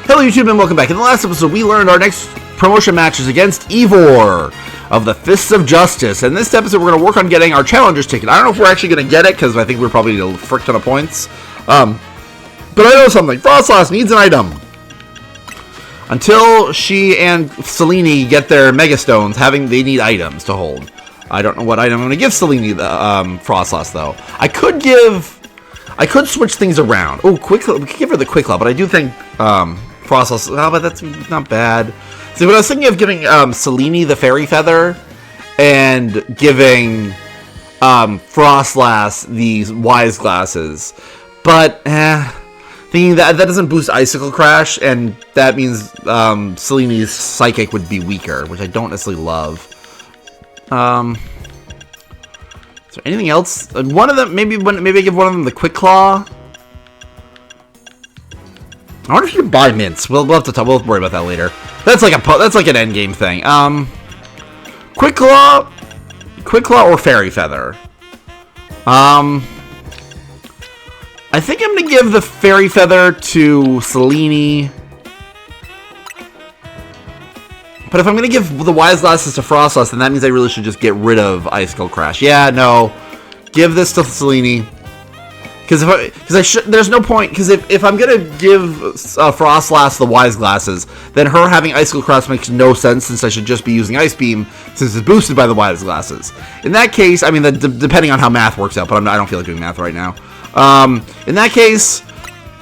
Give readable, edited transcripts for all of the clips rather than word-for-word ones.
Hello YouTube and welcome back. In the last episode we learned our next promotion matches against Ivor of the Fists of Justice. And this episode we're going to work on getting our Challengers ticket. I don't know if we're actually going to get it because I think we're probably going to need a frick ton of points. But I know something. Frostlass needs an item. Until she and Selene get their Mega Stones, they need items to hold. I don't know what item I'm going to give Selene the Frostlass though. I could switch things around. Oh, we could give her the Quick Claw, but I do think Frostlass. Oh, but that's not bad. See, but I was thinking of giving Selene the Fairy Feather and giving Frostlass these Wise Glasses, but thinking that doesn't boost Icicle Crash, and that means Selene's Psychic would be weaker, which I don't necessarily love. Is there anything else? One of them, maybe I give one of them the Quick Claw. I wonder if you can buy mints. We'll have to talk. We'll worry about that later. That's like an end game thing. Quick Claw or Fairy Feather. I think I'm gonna give the Fairy Feather to Selene. But if I'm going to give the Wise Glasses to Frostlass, then that means I really should just get rid of Icicle Crash. Yeah, no. Give this to Selene. Because there's no point. Because if I'm going to give Frostlass the Wise Glasses, then her having Icicle Crash makes no sense, since I should just be using Ice Beam, since it's boosted by the Wise Glasses. In that case, I mean, depending on how math works out, but I don't feel like doing math right now. In that case,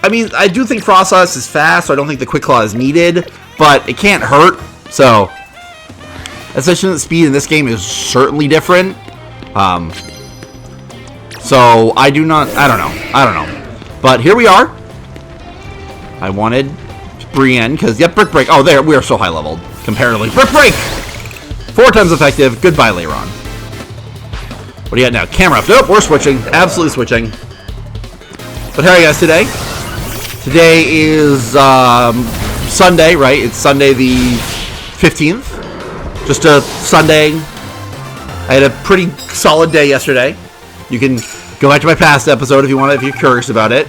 I mean, I do think Frostlass is fast, so I don't think the Quick Claw is needed, but it can't hurt. So, especially the speed in this game is certainly different. So I don't know. But here we are. I wanted Brienne because Brick Break. Oh, there we are so high leveled comparatively. Brick Break, 4 times effective. Goodbye, Leiron. What do you got now? Camera. Nope, we're switching. Absolutely switching. But how are you guys today? Today is Sunday, right? It's Sunday the 15th. Just a Sunday. I had a pretty solid day yesterday. You can go back to my past episode if you're curious about it.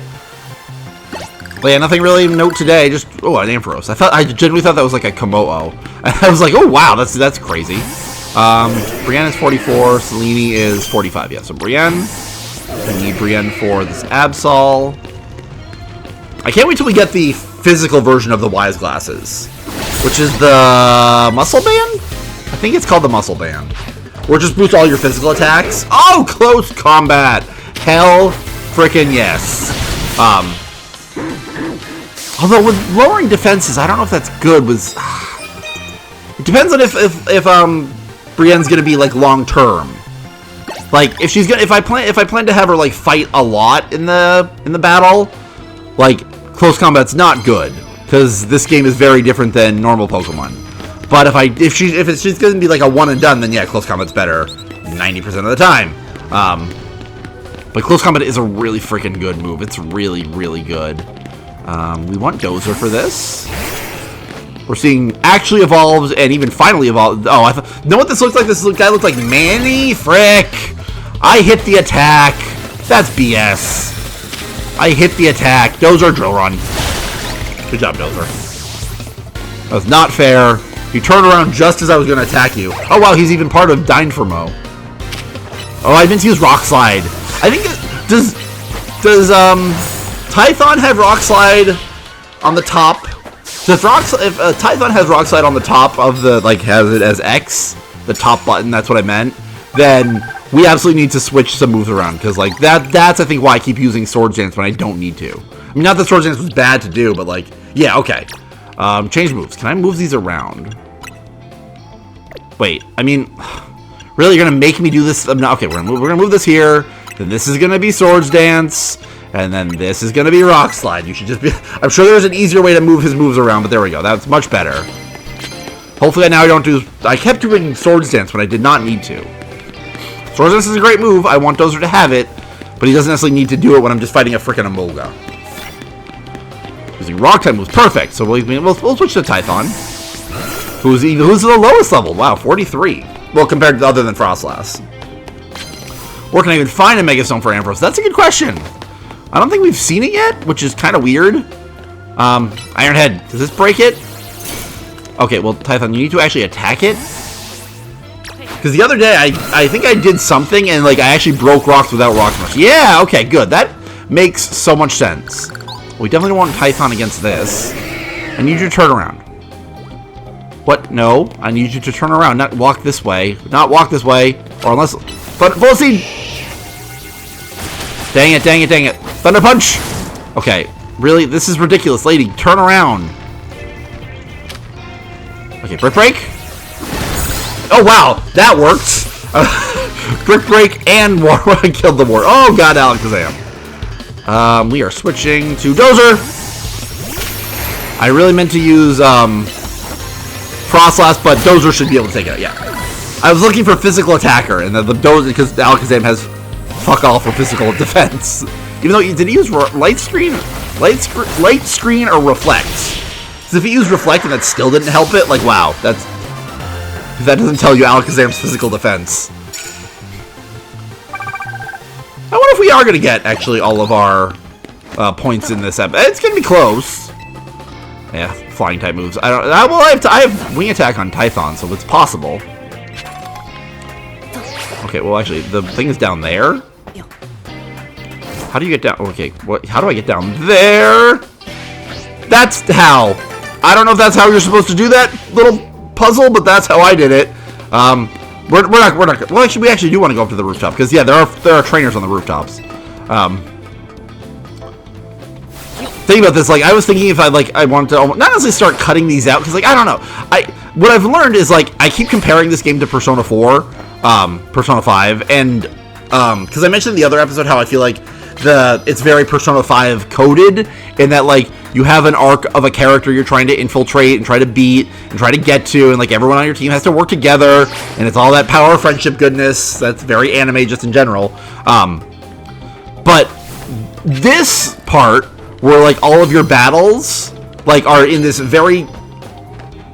But yeah, nothing really to note today. Just an Ampharos. I genuinely thought that was like a Komodo. I was like, oh wow, that's crazy. Brienne is 44. Selene is 45. Yeah, so Brienne. I need Brienne for this Absol. I can't wait till we get the physical version of the Wise Glasses, which is the Muscle Band? I think it's called the Muscle Band. Or just boost all your physical attacks. Oh, close combat. Hell frickin' yes. Although with lowering defenses, I don't know if that's good. It depends on if Brienne's gonna be like long term. Like if I plan to have her like fight a lot in the battle, like close combat's not good. Because this game is very different than normal Pokemon. But if she's going to be like a one and done, then yeah, close combat's better 90% of the time. But close combat is a really freaking good move. It's really, really good. We want Dozer for this. We're seeing actually evolved and even finally evolved. Oh, know what this looks like? This guy looks like Manny. Frick! I hit the attack. That's BS. I hit the attack. Dozer, drill run. Good job, Dozer. That was not fair. You turned around just as I was going to attack you. Oh, wow, he's even part of Dynformo. Oh, I meant to use Rock Slide. I think, does Tython have Rock Slide on the top? If Tython has Rock Slide on the top of the, like, has it as X, the top button, that's what I meant, then we absolutely need to switch some moves around, because, like, that's, I think, why I keep using Swords Dance when I don't need to. I mean, not that Swords Dance was bad to do, but, like, yeah, okay. Change moves. Can I move these around? Wait, I mean, really, you're gonna make me do this? Okay, we're gonna move this here. Then this is gonna be Swords Dance, and then this is gonna be Rock Slide. You should just be. I'm sure there's an easier way to move his moves around, but there we go. That's much better. Hopefully, now I don't do. I kept doing Swords Dance when I did not need to. Swords Dance is a great move. I want Dozer to have it, but he doesn't necessarily need to do it when I'm just fighting a frickin' Emolga. Using Rock type moves, perfect. So we'll switch to Tython, who's the lowest level. Wow, 43. Well, compared to other than Frostlass. Where can I even find a Megastone for Ampharos? That's a good question. I don't think we've seen it yet, which is kind of weird. Iron Head. Does this break it? Okay, well, Tython, you need to actually attack it. Because the other day, I think I did something, and, like, I actually broke rocks without rock smash. Yeah, okay, good. That makes so much sense. We definitely don't want Tython against this. I need you to turn around. What? No. I need you to turn around, not walk this way. Not walk this way. Or unless... Full Seed! Dang it, dang it, dang it. Thunder Punch! Okay. Really? This is ridiculous. Lady, turn around. Okay, Brick Break. Oh, wow. That worked. Brick Break and War. I killed the War. Oh, God, Alakazam. We are switching to Dozer. I really meant to use Frostlass, but Dozer should be able to take it out. Yeah. I was looking for physical attacker, and the Dozer, because Alakazam has fuck all for physical defense. Even though, did he use Light Screen? Light Screen or Reflect? Because if he used Reflect and that still didn't help it, like, wow. That doesn't tell you Alakazam's physical defense. I wonder if we are going to get, actually, all of our points in this episode. It's going to be close. Yeah, flying type moves. I have wing attack on Tython, so it's possible. Okay, well, actually, the thing is down there. How do you get down? Okay, what? How do I get down there? That's how. I don't know if that's how you're supposed to do that little puzzle, but that's how I did it. We're not. Well, actually, we actually do want to go up to the rooftop because yeah, there are trainers on the rooftops. Think about this. Like, I was thinking if I wanted to not necessarily start cutting these out because, like, I don't know. What I've learned is, like, I keep comparing this game to Persona 4, Persona 5, and because I mentioned in the other episode how I feel like it's very Persona 5 coded in that, like, you have an arc of a character you're trying to infiltrate and try to beat and try to get to, and, like, everyone on your team has to work together, and it's all that power of friendship goodness that's very anime just in general. But this part where, like, all of your battles, like, are in this very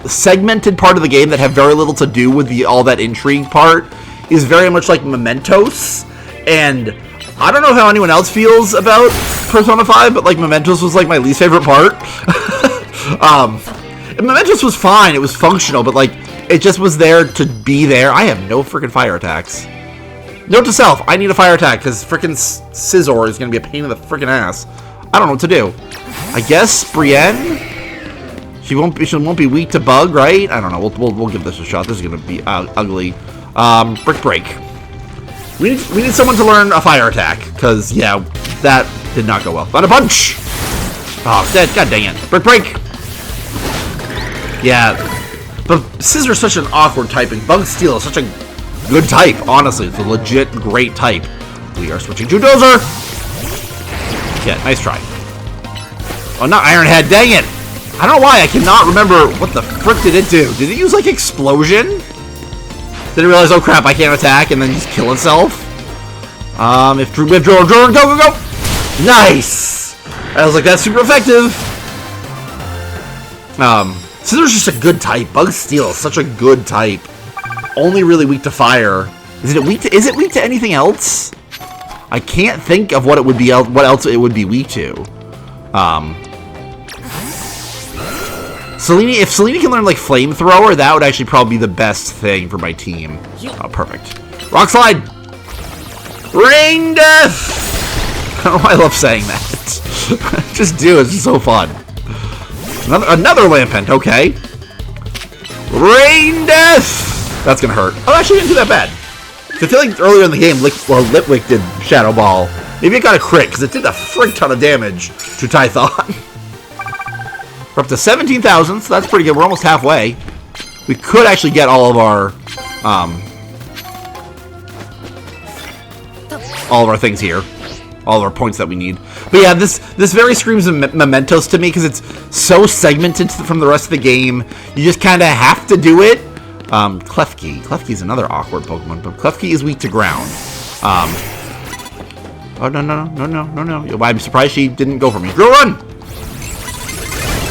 segmented part of the game that have very little to do with all that intrigue part is very much like Mementos, and I don't know how anyone else feels about Persona 5, but, like, Mementos was, like, my least favorite part. Mementos was fine, it was functional, but, like, it just was there to be there. I have no freaking fire attacks. Note to self, I need a fire attack, because freaking Scizor is going to be a pain in the freaking ass. I don't know what to do. I guess Brienne? She won't be weak to bug, right? I don't know. We'll give this a shot. This is going to be ugly. Brick Break. We need someone to learn a fire attack, because, yeah, that did not go well. Thunder Punch! Oh, dead. God dang it. Brick Break! Yeah. But Scizor is such an awkward type, and Bug Steel is such a good type, honestly. It's a legit great type. We are switching to Dozer! Yeah, nice try. Oh, not Iron Head. Dang it! I don't know why. I cannot remember what the frick did it do. Did it use, like, Explosion? Did it realize, oh crap, I can't attack, and then just kill itself? If we have Jordan, go! Nice! I was like, that's super effective. Scizor's just a good type. Bug Steel is such a good type. Only really weak to fire. Is it weak to anything else? I can't think of what it would be. What else it would be weak to? Selene, if Selene can learn, like, Flamethrower, that would actually probably be the best thing for my team. Oh, perfect. Rock Slide! Rain Death! I don't know why I love saying that. Just do it. It's just so fun. Another Lampent, okay. Rain Death! That's gonna hurt. Oh, actually didn't do that bad. I feel like earlier in the game, Litwick did Shadow Ball. Maybe it got a crit, because it did a frick ton of damage to Tython. We're up to 17,000, so that's pretty good. We're almost halfway. We could actually get all of our things here. All of our points that we need. But yeah, this very screams of Mementos to me, because it's so segmented from the rest of the game. You just kind of have to do it. Klefki. Klefki is another awkward Pokemon, but Klefki is weak to ground. Oh, no. I'm surprised she didn't go for me. Drill Run!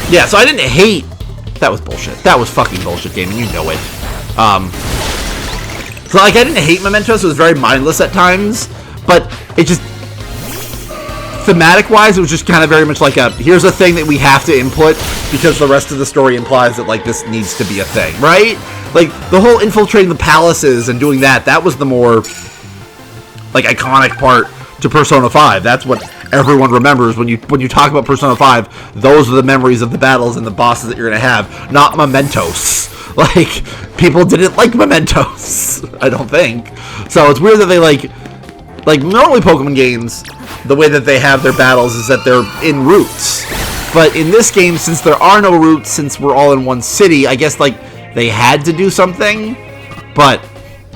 Yeah, so I didn't hate... That was bullshit. That was fucking bullshit, game, and you know it. So, like, I didn't hate Mementos. It was very mindless at times, but it just thematic-wise, it was just kind of very much like a, here's a thing that we have to input because the rest of the story implies that, like, this needs to be a thing, right? Like, the whole infiltrating the palaces and doing that was the more, like, iconic part to Persona 5. That's what everyone remembers when you talk about Persona 5. Those are the memories of the battles and the bosses that you're going to have, not mementos. Like, people didn't like mementos, I don't think. So it's weird that they, like normally Pokemon games, the way that they have their battles is that they're in routes. But in this game, since there are no routes, since we're all in one city, I guess, like, they had to do something. But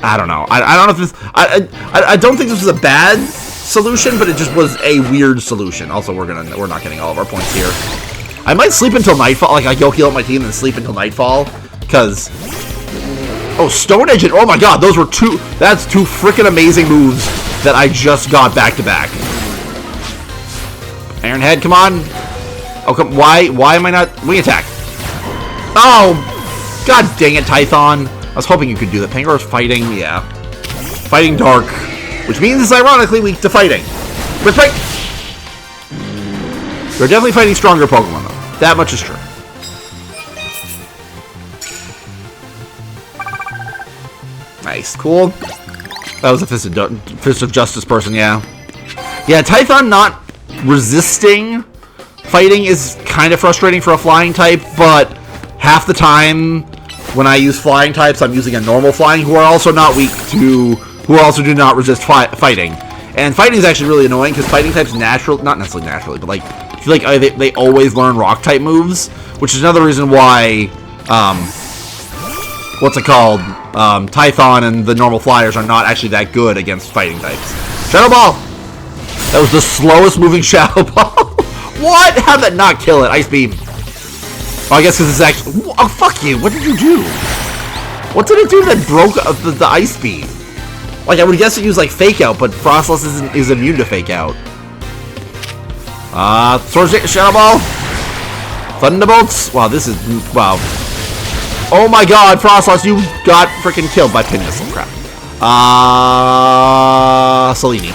I don't know. I don't know if this... I don't think this was a bad solution, but it just was a weird solution. Also, we're not getting all of our points here. I might sleep until nightfall. Like, I go heal up my team and sleep until nightfall. Because... Oh, Stone Edge and... Oh my god, those were two... That's two freaking amazing moves that I just got back to back. Iron Head, come on. Oh, come... Why am I not... Wing attack. Oh! God dang it, Tython. I was hoping you could do that. Pangora's fighting, yeah. Fighting Dark. Which means it's ironically weak to fighting. But fight! They're definitely fighting stronger Pokemon, though. That much is true. Nice. Cool. That was a Fist of Justice person, yeah. Yeah, Tython not resisting fighting is kind of frustrating for a flying type, but half the time when I use flying types, I'm using a normal flying who are also not weak to... who also do not resist fighting. And fighting is actually really annoying because fighting types not necessarily naturally, but like, I feel like they always learn rock type moves, which is another reason why, what's it called? Tython and the normal flyers are not actually that good against fighting types. Shadow Ball! That was the slowest moving Shadow Ball. What? How'd that not kill it? Ice Beam. Oh, I guess because it's actually... Oh, fuck you. What did you do? What did it do that broke the Ice Beam? Like, I would guess it used, like, Fake Out, but Frostless is immune to Fake Out. Sword Shadow Ball. Thunderbolts. Wow, this is... Wow. Oh my god, Frostless, you got freaking killed by Pin Missile. Crap. Selene.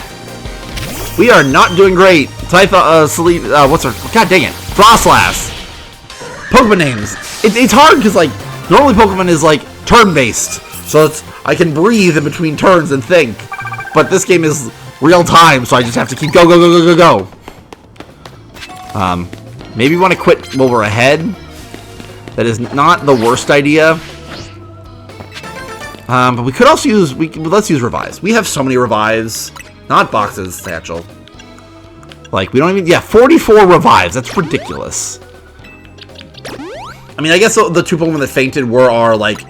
We are not doing great. Selene... what's her... God dang it. Frostlass. Pokemon names. It's hard because, like, normally Pokemon is, like, turn-based. So I can breathe in between turns and think. But this game is real time, so I just have to keep go. Maybe we want to quit while we're ahead. That is not the worst idea. But we could also use... let's use Revives. We have so many Revives. Not boxes, Satchel. Like, we don't even... Yeah, 44 Revives. That's ridiculous. I mean, I guess the two Pokemon that fainted were our, like,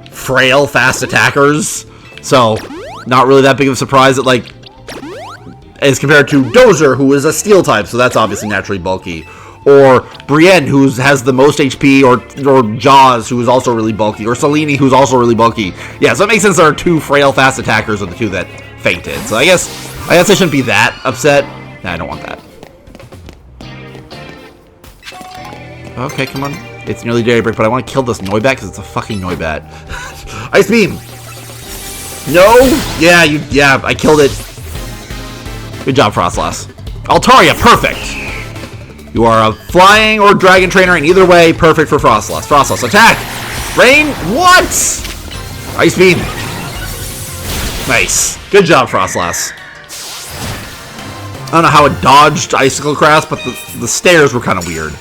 frail, fast attackers. So, not really that big of a surprise that, like, as compared to Dozer, who is a steel type, so that's obviously naturally bulky. Or Brienne, who has the most HP, or Jaws, who is also really bulky, or Selene, who's also really bulky. Yeah, so it makes sense there are two frail, fast attackers are the two that fainted. So I guess I shouldn't be that upset. Nah, I don't want that. Okay, come on. It's nearly Daybreak, but I want to kill this Noibat because it's a fucking Noibat. Ice Beam! No! Yeah, I killed it. Good job, Frostlass. Altaria, perfect! You are a flying or dragon trainer, and either way, perfect for Frostlass. Frostlass, attack! Rain? What? Ice Beam. Nice. Good job, Frostlass. I don't know how it dodged Icicle Crest, but the stairs were kind of weird.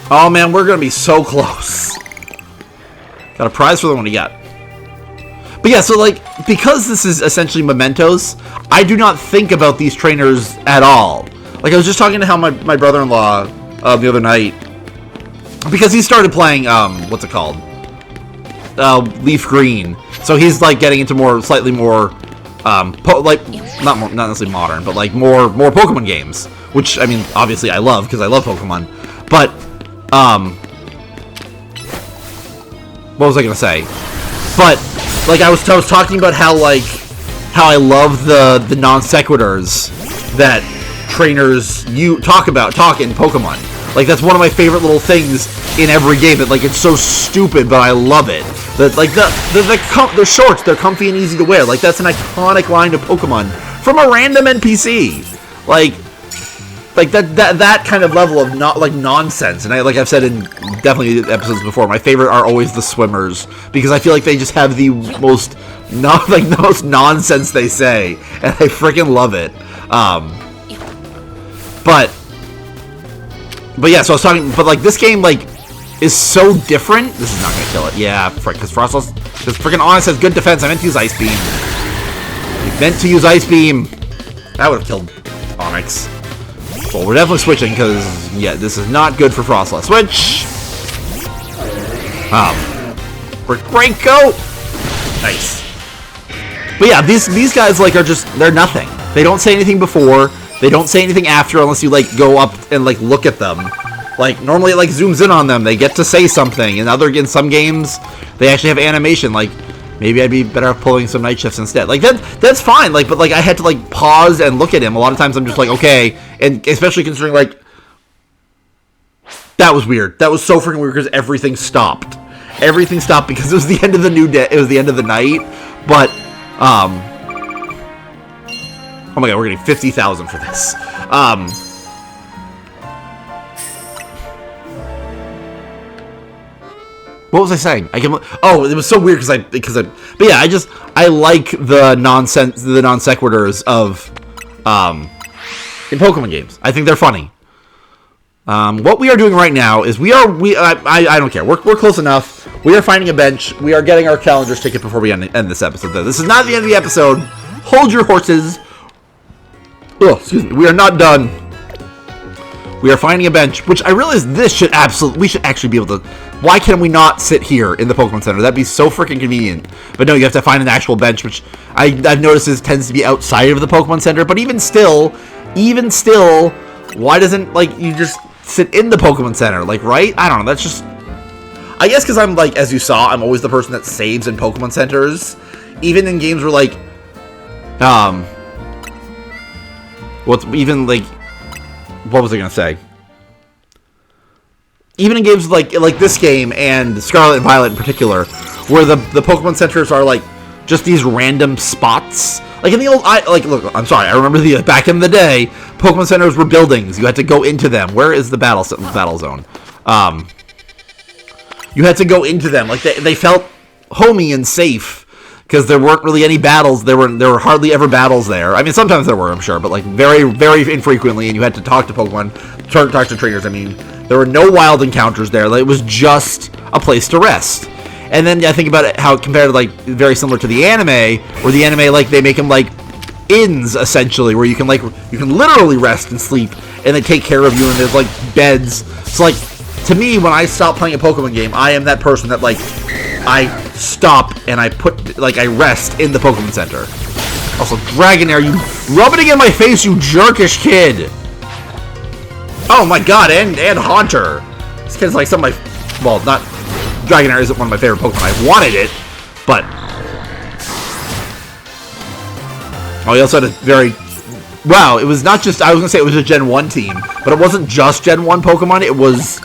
Oh man, we're gonna be so close. Got a prize for the one we got. But yeah, so like, because this is essentially mementos, I do not think about these trainers at all. Like, I was just talking to how my brother-in-law the other night, because he started playing, what's it called? Leaf Green. So he's like getting into slightly more, like, not necessarily modern, but like more Pokemon games. Which, I mean, obviously I love, because I love Pokemon. But, what was I gonna say? But, like, I was talking about how I love the non sequiturs that trainers talk in Pokemon. Like, that's one of my favorite little things in every game. That, like, it's so stupid, but I love it. That, like, the shorts, they're comfy and easy to wear. Like, that's an iconic line of Pokemon from a random NPC. Like that kind of level of not like nonsense. And like I've said in definitely episodes before, my favorite are always the swimmers because I feel like they just have the most the most nonsense they say, and I freaking love it. But yeah, so I was talking, but like this game like is so different. This is not gonna kill it. Yeah, because Frostless, because freaking Honest has good defense. I meant to use Ice Beam. I meant to use Ice Beam. That would have killed Onyx. Well, we're definitely switching because, yeah, this is not good for Frostless. Switch! Brick Break, go! Nice. But yeah, these guys, like, are just, they're nothing. They don't say anything before, they don't say anything after unless you, like, go up and, like, look at them. Like, normally it, like, zooms in on them, they get to say something, and in some games, they actually have animation, like, maybe I'd be better off pulling some night shifts instead. Like, that's fine, like, but, like, I had to, like, pause and look at him. A lot of times I'm just like, okay, and especially considering, like, that was weird. That was so freaking weird because everything stopped. Everything stopped because it was the end of the new day. It was the end of the night, but, oh my god, we're getting 50,000 for this. What was I saying? Oh, it was so weird because I, but yeah, I like the non sequiturs of, in Pokemon games. I think they're funny. What we are doing right now is I don't care. We're close enough. We are finding a bench. We are getting our challengers ticket before we end this episode. This is not the end of the episode. Hold your horses. Oh, excuse me. We are not done. We are finding a bench, which I realize we should actually be able to. Why can we not sit here in the Pokemon Center? That'd be so freaking convenient. But no, you have to find an actual bench, which I've noticed tends to be outside of the Pokemon Center. But even still, why doesn't, like, you just sit in the Pokemon Center? Like, right? I don't know. That's just, I guess because I'm, like, as you saw, I'm always the person that saves in Pokemon Centers. Even in games where, like, what was I gonna say? Even in games like this game and Scarlet and Violet in particular, where the Pokemon Centers are like just these random spots. Like in the old, look, I'm sorry, I remember back in the day, Pokemon Centers were buildings. You had to go into them. Where is the battle zone? You had to go into them. Like they felt homey and safe. Because there weren't really any battles. There were hardly ever battles there. I mean, sometimes there were, I'm sure, but like very, very infrequently. And you had to talk to Pokemon, talk to trainers. I mean, there were no wild encounters there. Like, it was just a place to rest. And then I think about it, how it compared to like very similar to the anime, where the anime like they make them like inns essentially, where you can literally rest and sleep, and they take care of you, and there's like beds. So like to me, when I stop playing a Pokemon game, I am that person that like. I stop and I rest in the Pokemon Center. Also, Dragonair, you rub it in my face, you jerkish kid! Oh my god, and Haunter. This kid's like some of my, well, not, Dragonair isn't one of my favorite Pokemon. I wanted it, but, oh, he also had a very, wow, it was not just, I was gonna say it was a Gen 1 team, but it wasn't just Gen 1 Pokemon, it was,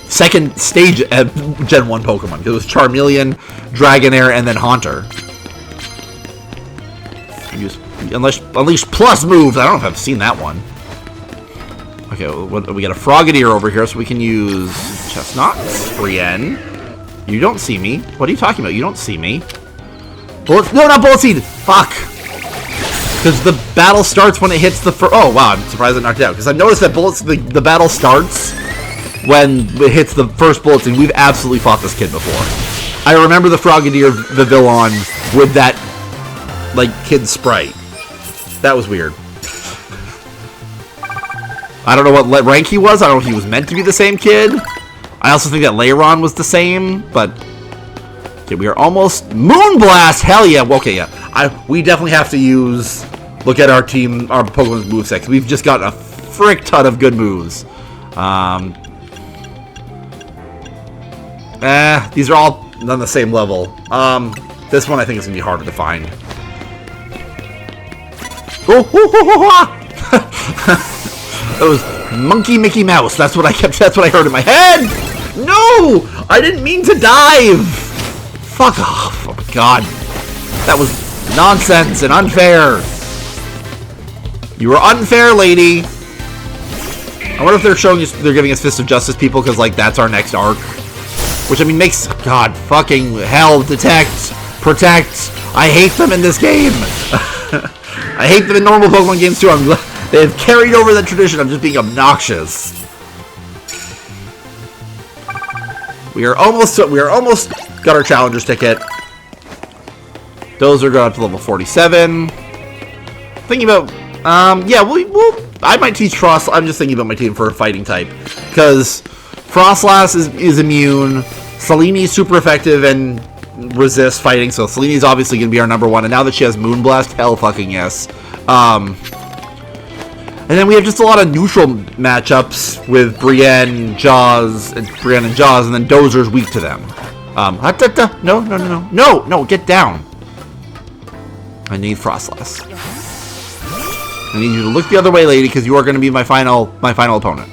second stage Gen 1 Pokemon. It was Charmeleon, Dragonair, and then Haunter. Unleash plus moves. I don't know if I've seen that one. Okay, we got a Frogadier over here, so we can use Chestnut, Brienne. You don't see me. What are you talking about? You don't see me. Bullet? No, not Bullet Seed. Fuck. Because the battle starts when it hits the first. Oh wow, I'm surprised it knocked it out. Because I noticed that the battle starts when it hits the first bullet, and we've absolutely fought this kid before. I remember the Frogadier Vivillon with that, like, kid sprite. That was weird. I don't know what rank he was. I don't know if he was meant to be the same kid. I also think that Leiron was the same, but... Okay, we are almost... Moonblast! Hell yeah! Okay, yeah. We definitely have to use... Look at our team, our Pokemon's moveset. We've just got a frick ton of good moves. These are all on the same level. This one I think is gonna be harder to find. Oh, that was Monkey Mickey Mouse. That's what I heard in my head. No, I didn't mean to dive. Fuck off. Oh my god, that was nonsense and unfair. You were unfair, lady. I wonder if they're giving us Fist of Justice people because, like, that's our next arc. Which, I mean, makes... God fucking hell. Detect. Protect. I hate them in this game. I hate them in normal Pokemon games, too. They've carried over that tradition of just being obnoxious. We are almost got our Challenger's ticket. Those are going up to level 47. Thinking about... yeah, I might teach Frost. I'm just thinking about my team for a fighting type. Because Frostlass is immune. Selene is super effective and resists fighting. So Selene is obviously going to be our number one. And now that she has Moonblast, hell fucking yes. And then we have just a lot of neutral matchups with Brienne, Jaws, and then Dozer's weak to them. No, get down. I need Frostlass. I need you to look the other way, lady, because you are going to be my final opponent.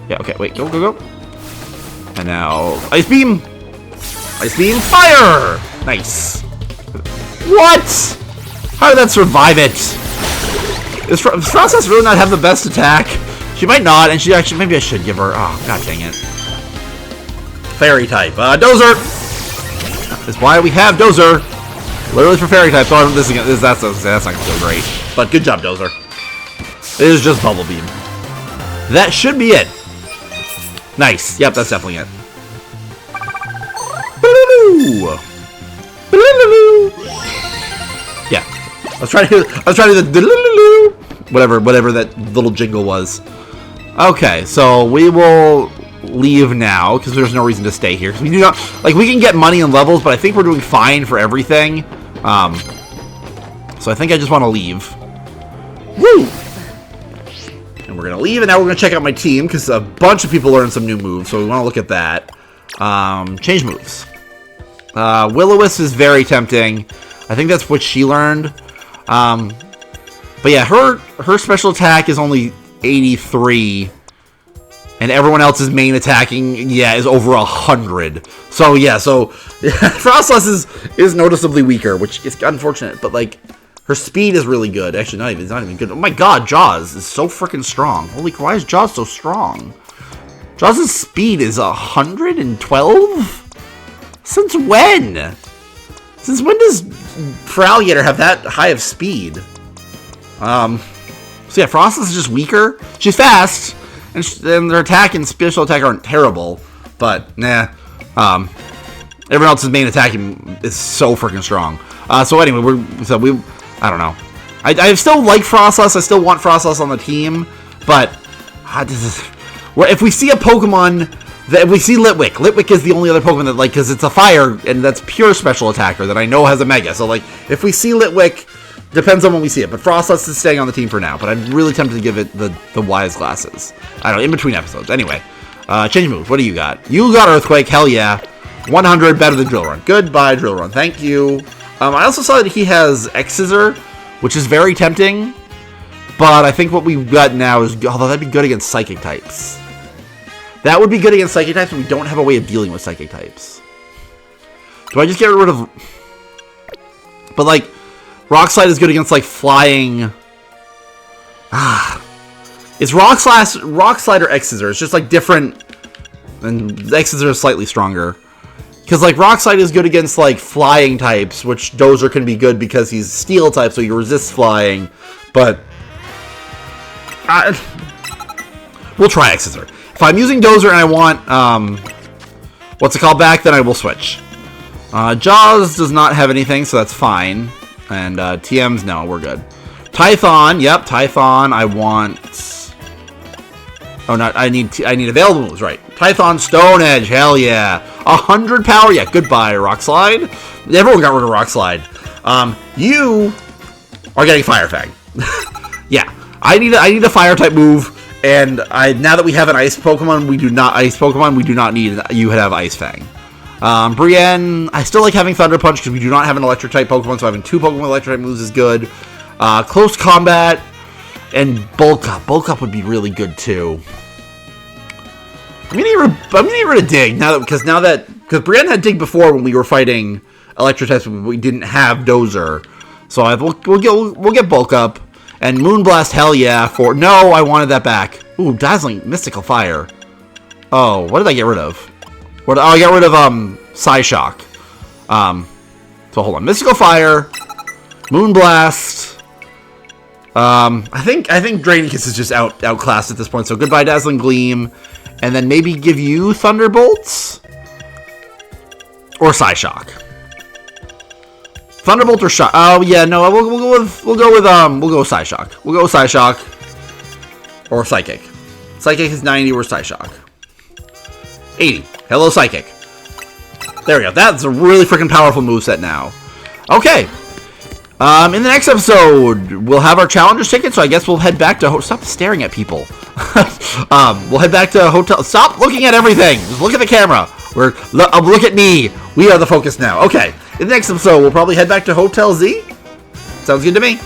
Yeah, okay, wait, go. And now, Ice Beam! Ice Beam, fire! Nice. What? How did that survive it? Does Frostlass really not have the best attack? She might not, and she actually, maybe I should give her, oh, god dang it. Fairy type, Dozer! That's why we have Dozer. Literally for fairy type, so that's not going to feel great. But good job, Dozer. It is just Bubble Beam. That should be it. Nice. Yep, that's definitely it. Yeah. I was trying to do the whatever that little jingle was. Okay, so we will leave now because there's no reason to stay here. We do not we can get money and levels, but I think we're doing fine for everything. So I think I just want to leave. Woo! And we're gonna leave, and now we're gonna check out my team because a bunch of people learned some new moves, so we want to look at that. Change moves. Will-O-Wisp is very tempting. I think that's what she learned. But yeah, her special attack is only 83, and everyone else's main attacking, is over 100. So yeah, Frostlass is noticeably weaker, which is unfortunate. But like, her speed is really good. Actually, it's not even good. Oh my god, Jaws is so freaking strong. Holy crap, why is Jaws so strong? Jaws' speed is 112? Since when? Since when does Feraligatr have that high of speed? So yeah, Frostlass is just weaker. She's fast, and their attack and special attack aren't terrible, but nah. Everyone else's main attacking is so freaking strong. So anyway, I don't know. I still like Frostlass. I still want Frostlass on the team, but if we see a Pokemon that we see Litwick is the only other Pokemon that because it's a fire and that's pure special attacker that I know has a Mega. So like, if we see Litwick, depends on when we see it. But Frostlass is staying on the team for now. But I'm really tempted to give it the Wise Glasses. I don't know, in between episodes. Anyway, change moves. What do you got? You got Earthquake. Hell yeah. 100 better than Drill Run. Goodbye, Drill Run. Thank you. I also saw that he has X-Scissor, which is very tempting. But I think what we've got now is, although that'd be good against Psychic types. That would be good against Psychic types, but we don't have a way of dealing with Psychic types. Do I just get rid of... But, like, Rock Slide is good against, like, flying... It's Rock Slide or X-Scissor. It's just, like, different... And X-Scissor is slightly stronger. Because, like, Rock Slide is good against, like, flying types, which Dozer can be good because he's Steel type, so he resists flying. But... we'll try X-Scissor. If I'm using Dozer and I want, what's it called back, then I will switch. Jaws does not have anything, so that's fine. And, TMs, no, we're good. Tython, yep, Tython, I want... Oh, I need available moves, right. Tython, Stone Edge, hell yeah. 100 power, yeah, goodbye, Rock Slide. Everyone got rid of Rock Slide. You are getting Fire Fang. Yeah, I need a Fire type move. And now that we have an Ice Pokemon, we do not need you to have Ice Fang. Brienne, I still like having Thunder Punch because we do not have an Electric type Pokemon, so having two Pokemon with Electric type moves is good. Close Combat and Bulk Up. Bulk Up would be really good too. I'm gonna get rid of Dig because Brienne had Dig before when we were fighting Electric types, but we didn't have Dozer. So we'll get Bulk Up. And Moonblast, hell yeah. No, I wanted that back. Ooh, Dazzling Mystical Fire. Oh, what did I get rid of? I got rid of Psyshock. So hold on. Mystical Fire, Moonblast. I think Drainicus is just outclassed at this point. So goodbye, Dazzling Gleam. And then maybe give you Thunderbolts? Or Psyshock. Thunderbolt or Shock? Oh yeah, no, we'll go with Psyshock. We'll go with Psyshock or Psychic. Psychic is 90. Or Psyshock 80. Hello, Psychic. There we go. That's a really freaking powerful moveset now. Okay. In the next episode, we'll have our challengers ticket. So I guess we'll head back to stop staring at people. We'll head back to hotel. Stop looking at everything. Just look at the camera. Look at me. We are the focus now. Okay. In the next episode, we'll probably head back to Hotel Z. Sounds good to me.